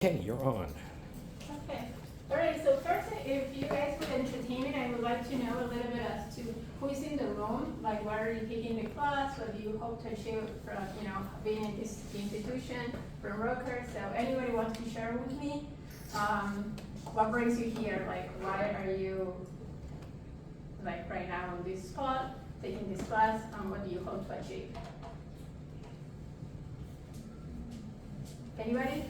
Okay, you're on. Okay. All right, so first, if you guys would entertain me, I would like to know a little bit as to who is in the room, like what are you taking the class, what do you hope to achieve from, being in this institution, from Rutgers. So anybody wants to share with me? What brings you here? Like, why are you, like, right now on this spot, taking this class, and what do you hope to achieve? Anybody?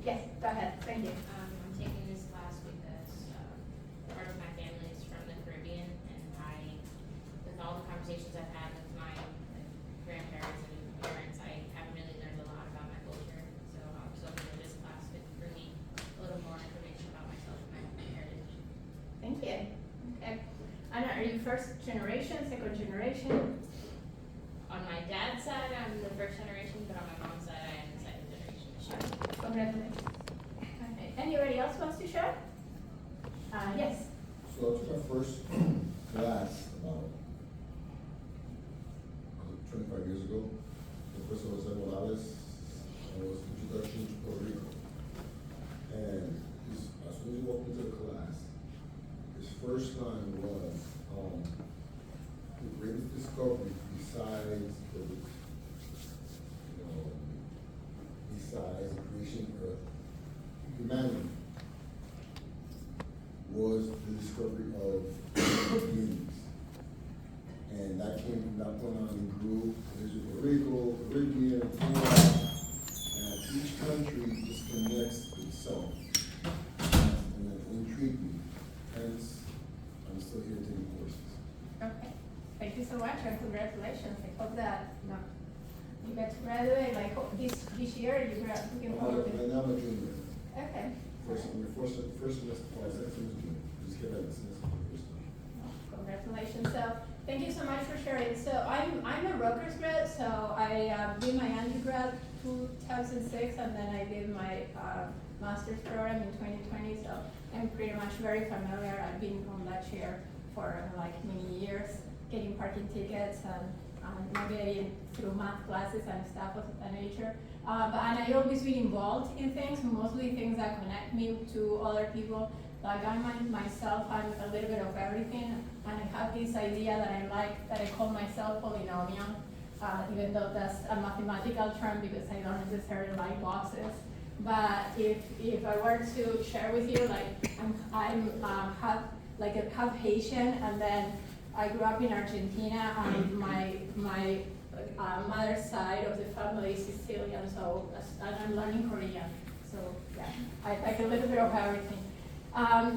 Yes, go ahead, thank you. I'm taking this class because part of my family is from the Caribbean, and with all the conversations I've had with my grandparents and parents, I haven't really learned a lot about my culture. So I was hoping that this class could bring me a little more information about myself and my heritage. Thank you. Okay. Anna, are you first generation, second generation? On my dad's side, I'm the first generation, but on my mom's side, I am the second generation. Congratulations. Okay. Anybody else wants to share? Yes. So I took my first class about 25 years ago. The first one was at Morales. It was Introduction to Puerto Rico. And as soon as you walk into the class, his first line was the greatest discovery besides the creation of humanity was the discovery of beings. And that came from that point on and grew. There's Puerto Rico, Caribbean, Florida, and each country just connects itself. And it intrigued me. Hence, I'm still here taking courses. Okay. Thank you so much and congratulations. I hope that you get to graduate like this year. You can Right now I'm a junior. Okay. First semester, second junior. Just get that semester first. Congratulations. So thank you so much for sharing. So I'm a Rutgers grad. So I did my undergrad 2006, and then I did my master's program in 2020. So I'm pretty much very familiar. I've been on that chair for like many years, getting parking tickets and navigating through math classes and stuff of that nature. And I always been involved in things, mostly things that connect me to other people. Like myself, I'm a little bit of everything, and I have this idea that I like, that I call myself polynomial, even though that's a mathematical term because I don't necessarily like boxes. But if I were to share with you, like I'm half Haitian, and then I grew up in Argentina, and my mother's side of the family is Sicilian, so and I'm learning Korean. So yeah, I like a little bit of everything.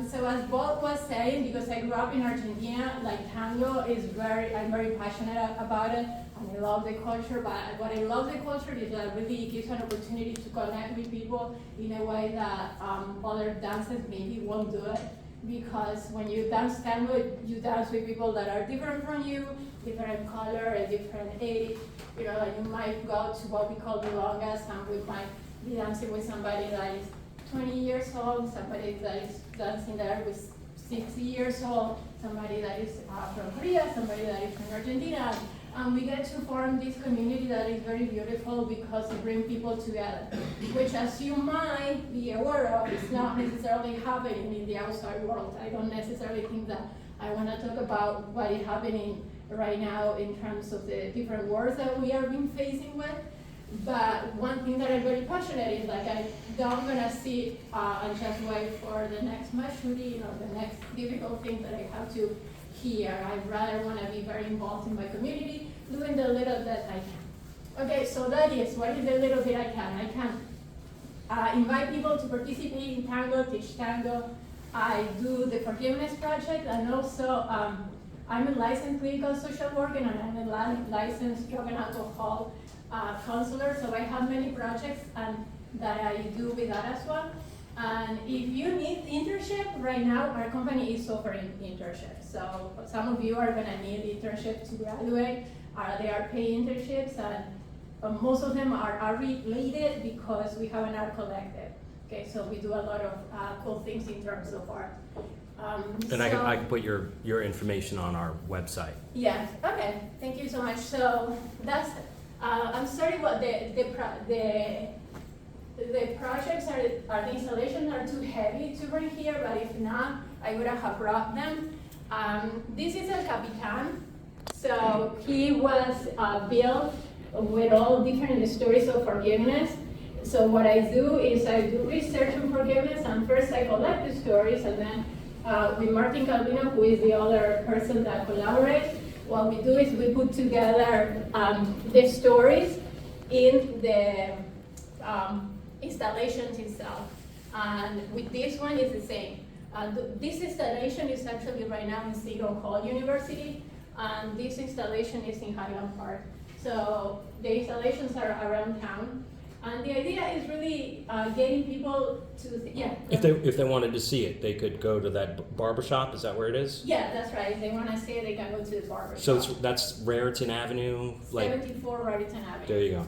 So as Bob was saying, because I grew up in Argentina, like tango is I'm very passionate about it, and I love the culture. But what I love the culture is that it really gives an opportunity to connect with people in a way that other dances maybe won't do it. Because when you dance tango, you dance with people that are different from you, different color, a different age. Like you might go to what we call milongas, and we might be dancing with somebody that is 20 years old, somebody that is dancing there with 60 years old, somebody that is from Korea, somebody that is from Argentina. And we get to form this community that is very beautiful because it brings people together, which, as you might be aware of, is not necessarily happening in the outside world. I don't necessarily think that I want to talk about what is happening right now in terms of the different wars that we are being facing with. But one thing that I'm very passionate is like I don't gonna sit and just wait for the next mass shooting or the next difficult thing that I have to hear. I'd rather want to be very involved in my community, doing the little that I can. Okay, so that is what is the little bit I can. I can invite people to participate in tango, teach tango. I do the forgiveness project, and also I'm a licensed clinical social worker, and I'm a licensed drug and alcohol counselor, so I have many projects that I do with that as well. And if you need internship, right now our company is offering internships. So some of you are gonna need internship to graduate. They are paid internships, and most of them are related because we have an art collective. Okay, so we do a lot of cool things in terms of art. And I can put your information on our website. Yes, okay, thank you so much. So that's, I'm sorry what the the projects the installations are too heavy to bring here, but if not, I would have brought them. This is El Capitan. So he was built with all different stories of forgiveness. So what I do is I do research on forgiveness, and first I collect the stories, and then with Martin Calvino, who is the other person that collaborates, what we do is we put together the stories in the installations itself. And with this one, it's the same. This installation is actually right now in Seton Hall University, and this installation is in Highland Park. So the installations are around town. And the idea is really getting people to, yeah. If they wanted to see it, they could go to that barber shop. Is that where it is? Yeah, that's right. If they want to see it, they can go to the barber So shop. that's Raritan Avenue, like 74 Raritan Avenue. there you go.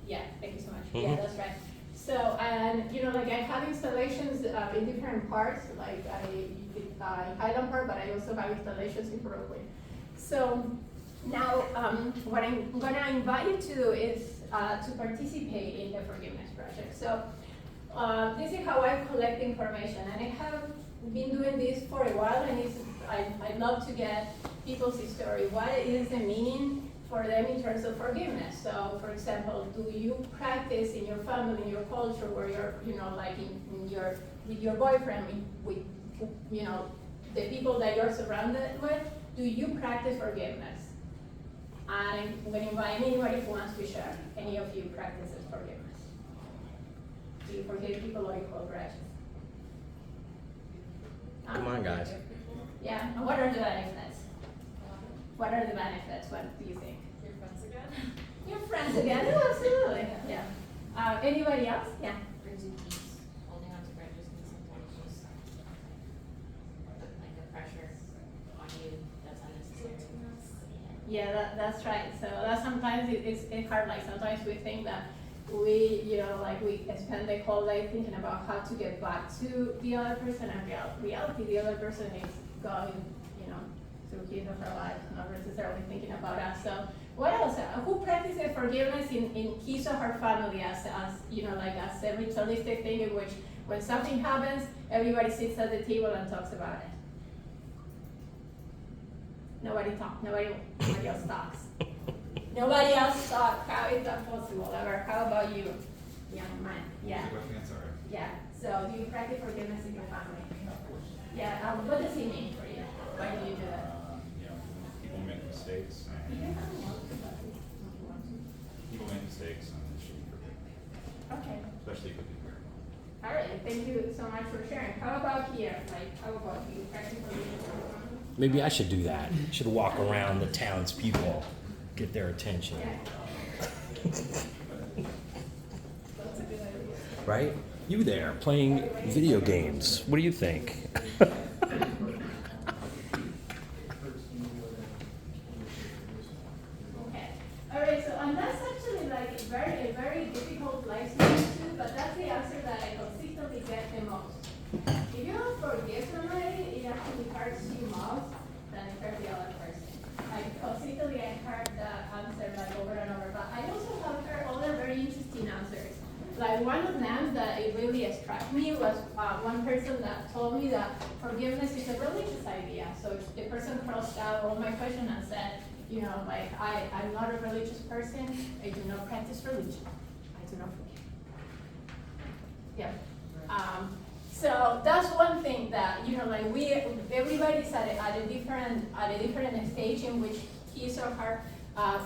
Yeah, thank you so much. Mhm. Yeah, that's right. So, and you know, like I have installations in different parts, like Highland Park, but I also have installations in Brooklyn. So now, what I'm gonna invite you to do is to participate in the forgiveness project. So this is how I collect information, and I have been doing this for a while, and I love to get people's story. What is the meaning for them in terms of forgiveness? So, for example, do you practice in your family, in your culture, where you're, you know, like with your boyfriend, with you know, the people that you're surrounded with, do you practice forgiveness? And I'm going to invite anybody who wants to share. Any of you practices forgiveness? Do you forgive people or you hold grudges? Come on, guys. Yeah, and what are the benefits? What are the benefits? What do you think? Your friends again? Your friends again? Oh, absolutely. Yeah. Anybody else? Yeah. Brings you peace. Holding on to grudges can sometimes just like a pressure on you that's unnecessary. Yeah, that's right. So that sometimes it's hard. Like sometimes we think that we, you know, like we spend the whole day thinking about how to get back to the other person, and reality, the other person is going, you know, through his or her life, not necessarily thinking about us. So what else? Who practices forgiveness in his or her family as you know, like as a ritualistic thing in which when something happens, everybody sits at the table and talks about it. Nobody else talks. Nobody else thought, how is that possible ever? How about you, young man? Yeah. Yeah. So do you practice forgiveness in your family? Yeah. What does it mean for you? Why do you do it? You know, people make mistakes, and people make mistakes, and it should be forgiven, Okay. especially if it be fair. All right. Thank you so much for sharing. How about here? Like, how about you? Practice forgiveness in your family? Maybe I should do that. Should walk around the townspeople, get their attention. Yeah. Right? You there playing video games. What do you think? Okay. All right. So, and that's actually like a very difficult life scenario too, but that's the answer that I consistently get the most. If you don't forgive somebody, it actually hurts you most than it hurts the other person. I consistently heard that answer like over and over, but I also have heard other very interesting answers. Like one of them that it really struck me was one person that told me that forgiveness is a religious idea. So the person crossed out all my questions and said, you know, like I'm not a religious person. I do not practice religion. I do not forgive. Yeah. So that's one thing that, you know, like everybody's at a different stage in which his or her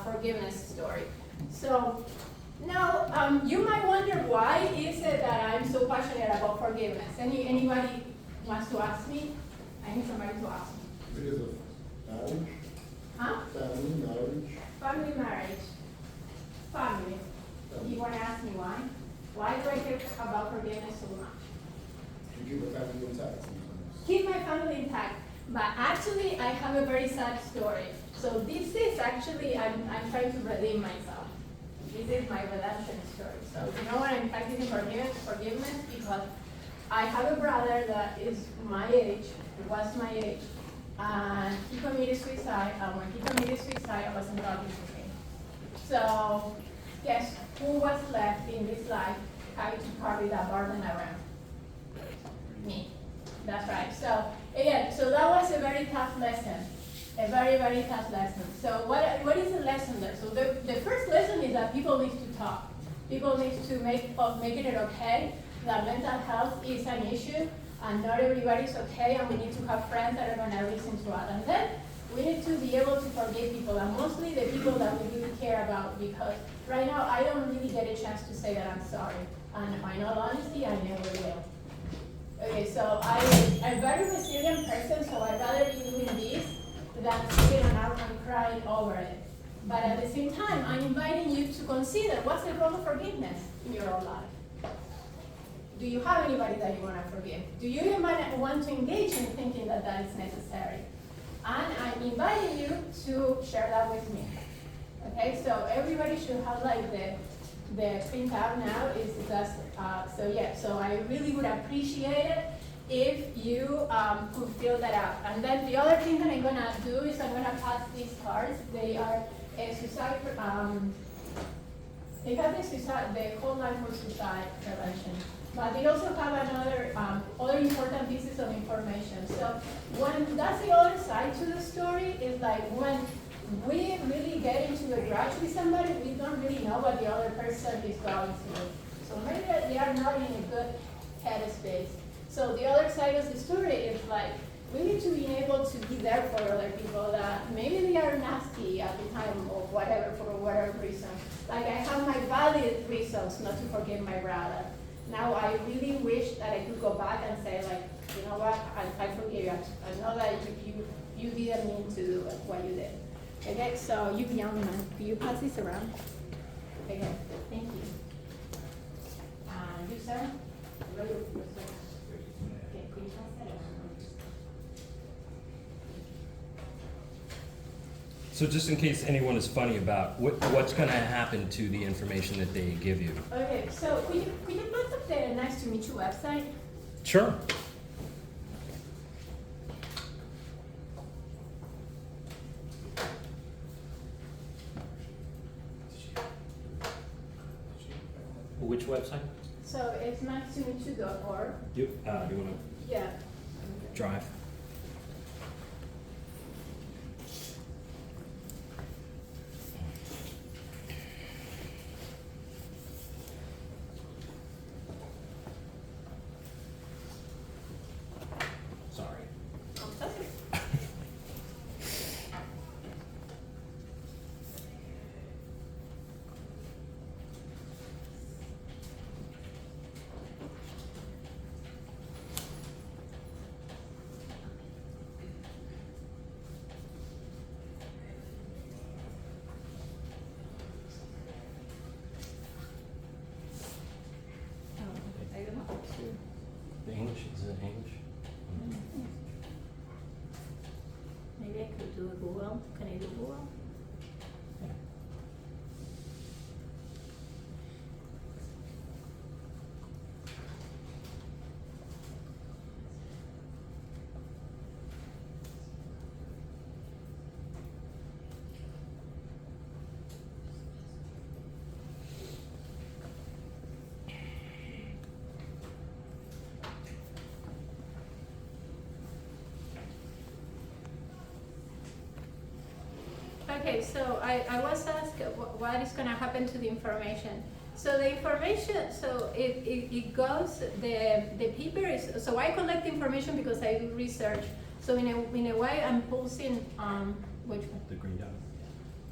forgiveness story. So now you might wonder why is it that I'm so passionate about forgiveness? Anybody wants to ask me? I need somebody to ask me. Because of marriage, Huh? family, marriage. Family, marriage, family. You want to ask me why? Why do I care about forgiveness so much? You keep the family intact sometimes. Keep my family intact. But actually, I have a very sad story. So this is actually, I'm trying to redeem myself. This is my redemption story. So you know what I'm practicing forgiveness? Because I have a brother that is my age, was my age, and he committed suicide, and when he committed suicide, I wasn't talking to him. So guess who was left in this life having to carry that burden around. Me, that's right. So again, so that was a very tough lesson, a very, very tough lesson. So what is the lesson there? So the first lesson is that people need to talk. People need to make it okay that mental health is an issue and not everybody's okay, and we need to have friends that are gonna listen to us. And then we need to be able to forgive people, and mostly the people that we really care about, because right now I don't really get a chance to say that I'm sorry. And in all honesty, I never will. Okay, so I'm a very resilient person, so I'd rather be doing this than sitting out and crying over it. But at the same time, I'm inviting you to consider what's the role of forgiveness in your own life. Do you have anybody that you want to forgive? Do you even want to engage in thinking that that is necessary? And I'm inviting you to share that with me. Okay, so everybody should have like the printout now is just, so I really would appreciate it if you could fill that out. And then the other thing that I'm gonna do is I'm gonna pass these cards. They are a suicide, they have the whole line for suicide prevention. But they also have another, other important pieces of information. So that's the other side to the story, is like when we really get into a grudge with somebody, we don't really know what the other person is going through. So maybe they are not in a good headspace. So the other side of the story is like, we need to be able to be there for other people that maybe they are nasty at the time of whatever, for whatever reason. Like I have my valid reasons not to forgive my brother. Now I really wish that I could go back and say like, you know what, I forgive you. I know that you didn't mean to do what you did. Okay, so you young man, can you pass this around? Okay, thank you. You sir? Okay, could you pass that around? So just in case anyone is funny about what's going to happen to the information that they give you. Okay, so could you put up the Nice to Meet You website? Sure. Which website? So it's nicetomeetyou.org. Do you want to Yeah. drive? Sorry. I don't know. The English is it English? Maybe I could do a Google. Can I do Google? Okay, so I was asked what is going to happen to the information. So the information, so it goes, the paper is, so I collect information because I do research. So in a way, I'm pulsing, which one? The green dot.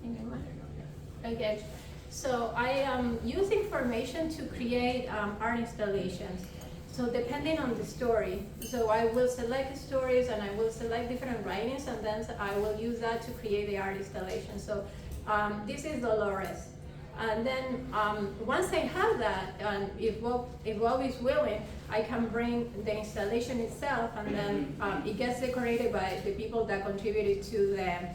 In a way? Okay, so I use information to create art installations. So depending on the story, so I will select stories and I will select different writings, and then I will use that to create the art installation. So this is Dolores. And then once I have that, and if Bob is willing, I can bring the installation itself, and then it gets decorated by the people that contributed to the,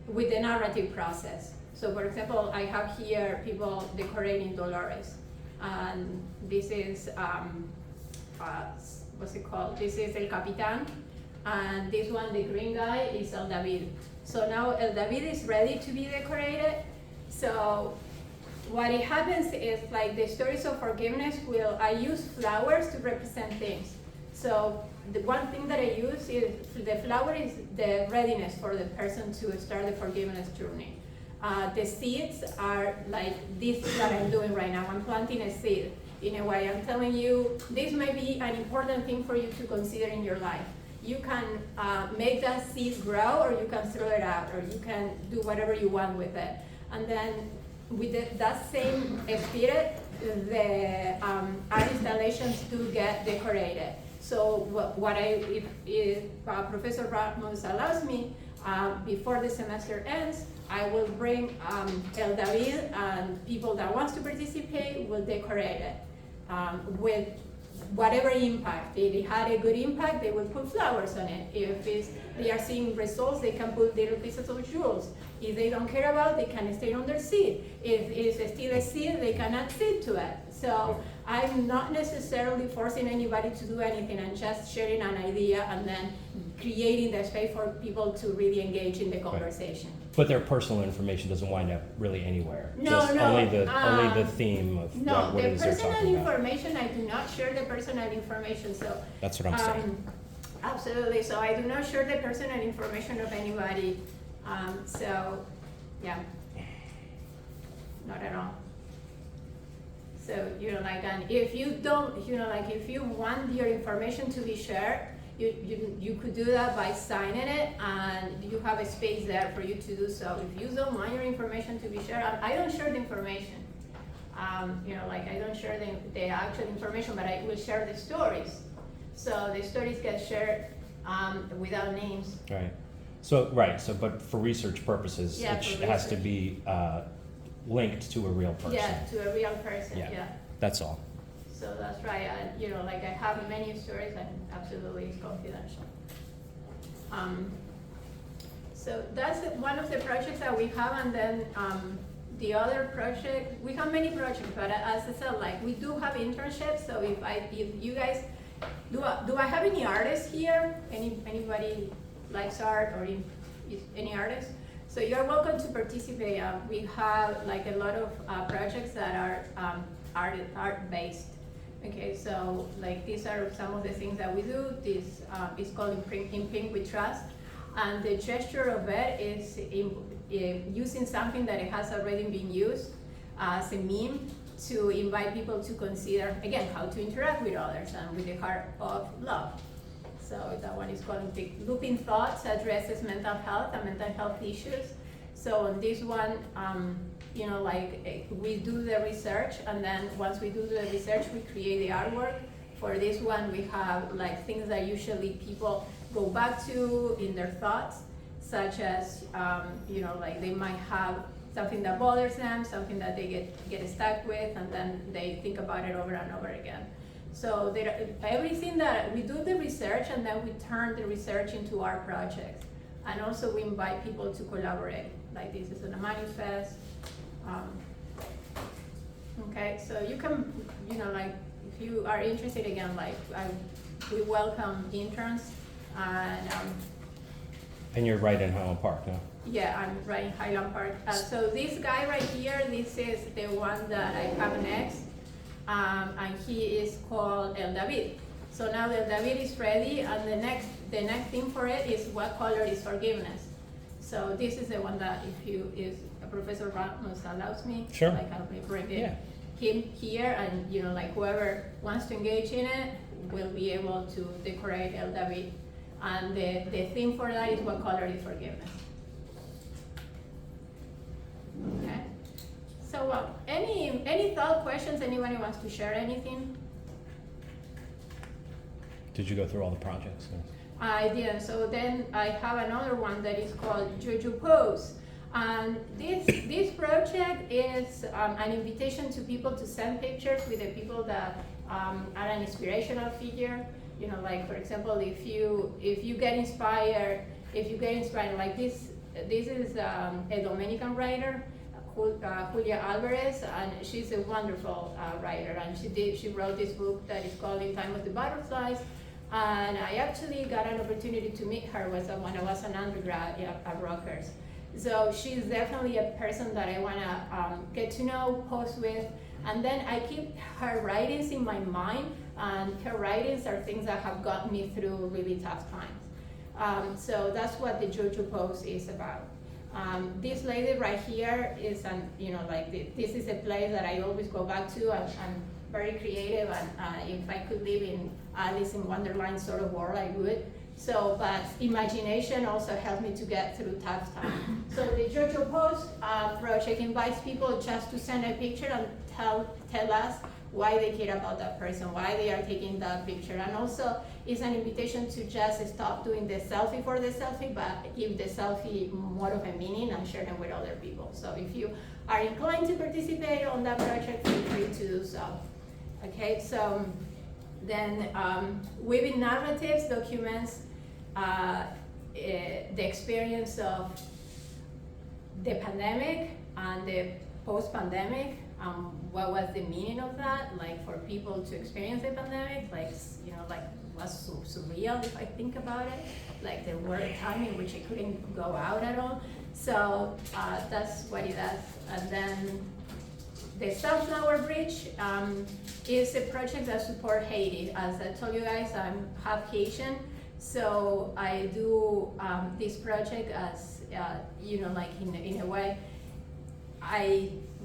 with the narrative process. So for example, I have here people decorating Dolores. And this is, what's it called? This is El Capitan, and this one, the green guy, is El David. So now El David is ready to be decorated. So what it happens is like the stories of forgiveness I use flowers to represent things. So the one thing that I use is the flower is the readiness for the person to start the forgiveness journey. The seeds are like this that I'm doing right now. I'm planting a seed. In a way, I'm telling you, this may be an important thing for you to consider in your life. You can make that seed grow, or you can throw it out, or you can do whatever you want with it. And then with that same spirit, the art installations do get decorated. So if Professor Ramos allows me, before the semester ends, I will bring El David, and people that wants to participate will decorate it with whatever impact. If it had a good impact, they will put flowers on it. If they are seeing results, they can put little pieces of jewels. If they don't care about it, they can stay on their seed. If it's still a seed, they can add seed to it. So I'm not necessarily forcing anybody to do anything. I'm just sharing an idea and then creating the space for people to really engage in the conversation. But their personal information doesn't wind up really anywhere. No, Just no, only the theme of No, what the it is they're personal talking about. information, I do not share the personal information, so. That's what I'm saying. Absolutely, so I do not share the personal information of anybody, so, yeah. Not at all. So, and if you don't, if you want your information to be shared, you could do that by signing it, and you have a space there for you to do so. If you don't want your information to be shared, I don't share the information. I don't share the actual information, but I will share the stories. So the stories get shared without names. Right. So, but for research purposes, Yeah, it for has to research. be linked to a real person. Yeah, to a real person, Yeah. yeah. That's all. So that's right, I have many stories, and absolutely it's confidential. So that's one of the projects that we have, and then the other project, we have many projects, but as I said, we do have internships. So if you guys, do I have any artists here? Anybody likes art, or any artists? So you're welcome to participate. We have a lot of projects that are art-based. Okay, so these are some of the things that we do. This is called In Pink We Trust, and the gesture of it is using something that it has already been used as a meme to invite people to consider, again, how to interact with others and with the heart of love. So that one is called Looping Thoughts, addresses mental health and mental health issues. So on this one, we do the research, and then once we do the research, we create the artwork. For this one, we have things that usually people go back to in their thoughts, such as, they might have something that bothers them, something that they get stuck with, and then they think about it over and over again. So everything that we do the research, and then we turn the research into our projects. And also we invite people to collaborate, like this is in a manifest. Okay, so you can, if you are interested, again, we welcome interns, And you're right in Highland Park, no? yeah, I'm right in Highland Park. So this guy right here, this is the one that I have next, and he is called El David. So now El David is ready, and the next thing for it is what color is forgiveness. So this is the one that if Professor Ramos allows me, Sure. I'll bring Yeah. him here, and whoever wants to engage in it will be able to decorate El David. And the theme for that is what color is forgiveness. Okay. So any thought, questions? Anybody wants to share anything? Did you go through all the projects? I didn't. So then I have another one that is called Juju Pose. And this project is an invitation to people to send pictures with the people that are an inspirational figure. For example, if you get inspired, like this is a Dominican writer, Julia Alvarez, and she's a wonderful writer, and she wrote this book that is called In Time of the Butterflies. And I actually got an opportunity to meet her when I was an undergrad at Rutgers. So she's definitely a person that I wanna get to know, post with, and then I keep her writings in my mind, and her writings are things that have gotten me through really tough times. So that's what the JoJo Post is about. This lady right here is this is a place that I always go back to. I'm very creative, and if I could live in Alice in Wonderland sort of world, I would. So, but imagination also helped me to get through tough times. So the JoJo Post project invites people just to send a picture and tell us why they care about that person, why they are taking that picture. And also it's an invitation to just stop doing the selfie for the selfie, but give the selfie more of a meaning and share them with other people. So if you are inclined to participate on that project, feel free to do so. Okay, so then Weaving Narratives documents the experience of the pandemic and the post-pandemic. What was the meaning of that? Like for people to experience the pandemic, like was so surreal if I think about it. Like there were a time in which I couldn't go out at all. So that's what it does. And then the Sunflower Bridge is a project that supports Haiti. As I told you guys, I'm half Haitian, so I do this project as in a way.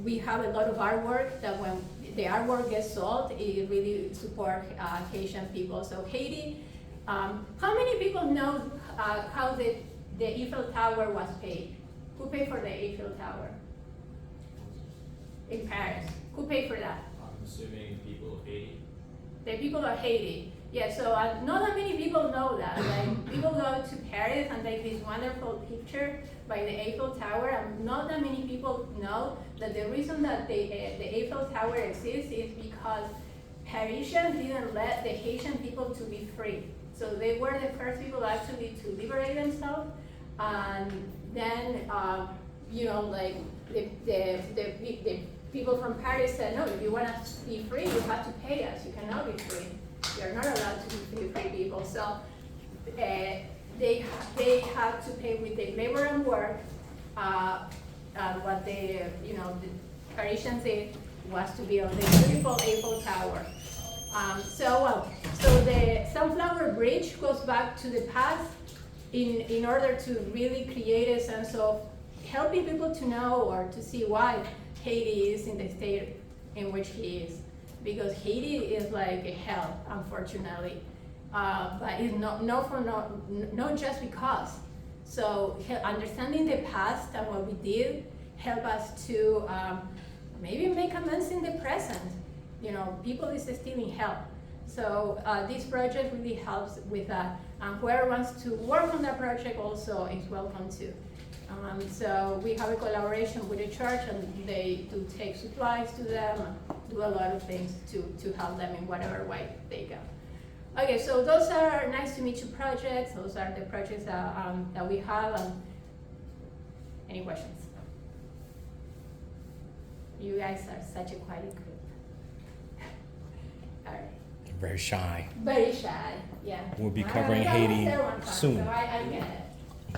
We have a lot of artwork that when the artwork gets sold, it really supports Haitian people. So Haiti, how many people know how the Eiffel Tower was paid? Who paid for the Eiffel Tower? In Paris. Who paid for that? I'm assuming people of Haiti. The people of Haiti. Yeah, so not that many people know that. Like people go to Paris and take this wonderful picture by the Eiffel Tower, and not that many people know that the reason that the Eiffel Tower exists is because Parisians didn't let the Haitian people to be free. So they were the first people actually to liberate themselves, and then the people from Paris said, no, if you want to be free, you have to pay us. You cannot be free. You're not allowed to be free people. So they have to pay with their labor and work. What the Parisians did was to build the beautiful Eiffel Tower. So the Sunflower Bridge goes back to the past in order to really create a sense of helping people to know or to see why Haiti is in the state in which he is. Because Haiti is like a hell, unfortunately. But it's not just because. So understanding the past and what we did help us to maybe make amends in the present. People is still in hell. So this project really helps with that. And whoever wants to work on that project also is welcome to. So we have a collaboration with the church, and they do take supplies to them and do a lot of things to help them in whatever way they go. Okay, so those are Nice to Meet You projects. Those are the projects that we have. Any questions? You guys are such a quiet group. All right. Very shy. Very shy, yeah. We'll be I covering was Haiti there one time, soon. So I get it.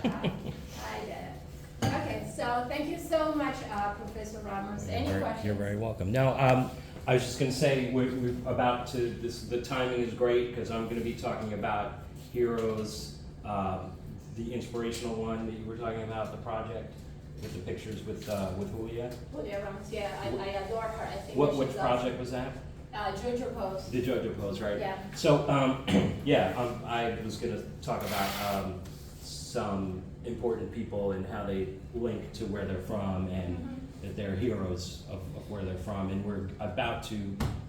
I get it. Okay, so thank you so much, Professor Ramos. Any questions? You're very welcome. Now, I was just going to say we're about to. The timing is great because I'm going to be talking about Heroes, the inspirational one that you were talking about, the project with the pictures with Julia. Julia Ramos, yeah, I adore her. I think Which project was that? JoJo Post. The JoJo Post, right? Yeah. So, I was going to talk about some important people and how they link to where they're from, and that they're heroes of where they're from. And we're about to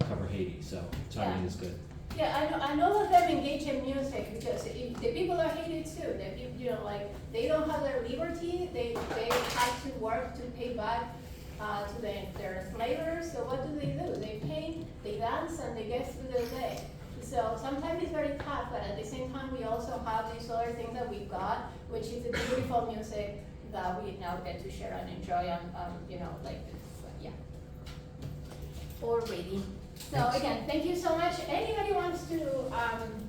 cover Haiti, so timing is good. Yeah, I know that they're engaged in music because the people are Haiti too. They don't have their liberty. They have to work to pay back to their enslavers. So what do? They paint, they dance, and they get through their day. So sometimes it's very tough, but at the same time we also have these other things that we've got, which is the beautiful music that we now get to share and enjoy, like this. Yeah. Already. So again, thank you so much. Anybody wants to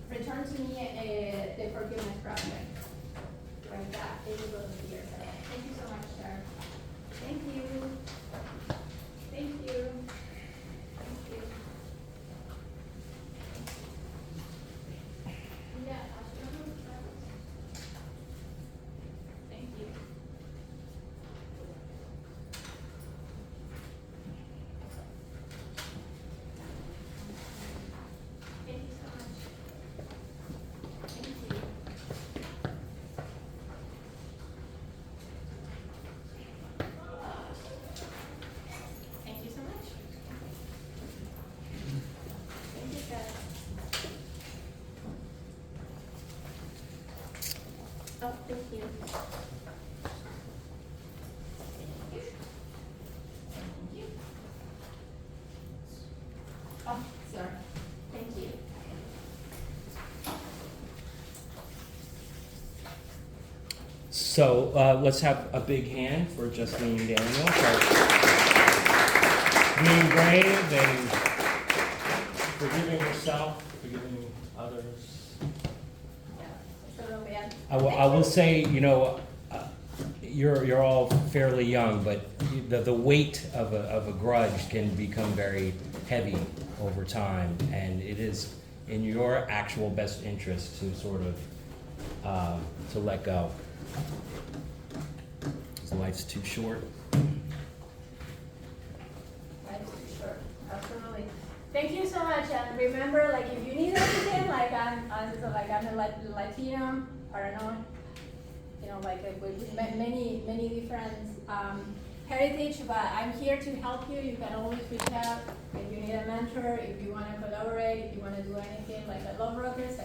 return to me the forgiveness project? Like that, it will go here. Thank you so much, sir. Thank you. Thank you. Thank you. Yeah, I'll show you. Thank you. Thank you so much. Thank you. Thank you so much. Thank you, sir. Oh, thank you. Thank you. Thank you. Oh, sorry. Thank you. So let's have a big hand for Jeslein Daniel for being brave and forgiving herself, forgiving others. Yeah, it's a little bit. I will say, you know, you're all fairly young, but the weight of a grudge can become very heavy over time, and it is in your actual best interest to sort of to let go. 'Cause life's too short. Life's too short, absolutely. Thank you so much, and remember, like, if you need anything, like, I'm a Latino, I don't know, you know, like, with many different, heritage, but I'm here to help you. You can always reach out if you need a mentor, if you wanna collaborate, if you wanna do anything, like, I love Rutgers,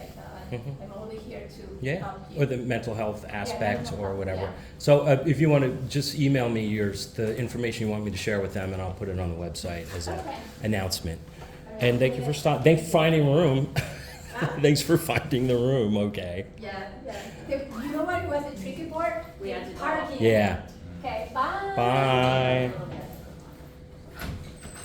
I'm only here to Yeah, help you. or the mental health aspect mental or health, whatever. yeah. So if you want to just email me the information you want me to share with them, and I'll put it on the website as an Okay. announcement. Alright, And thank you for thanks for finding room. Thanks for finding the room. Okay. Yeah. You know what was the tricky part? We had to Parking. Yeah. Okay, bye. Bye.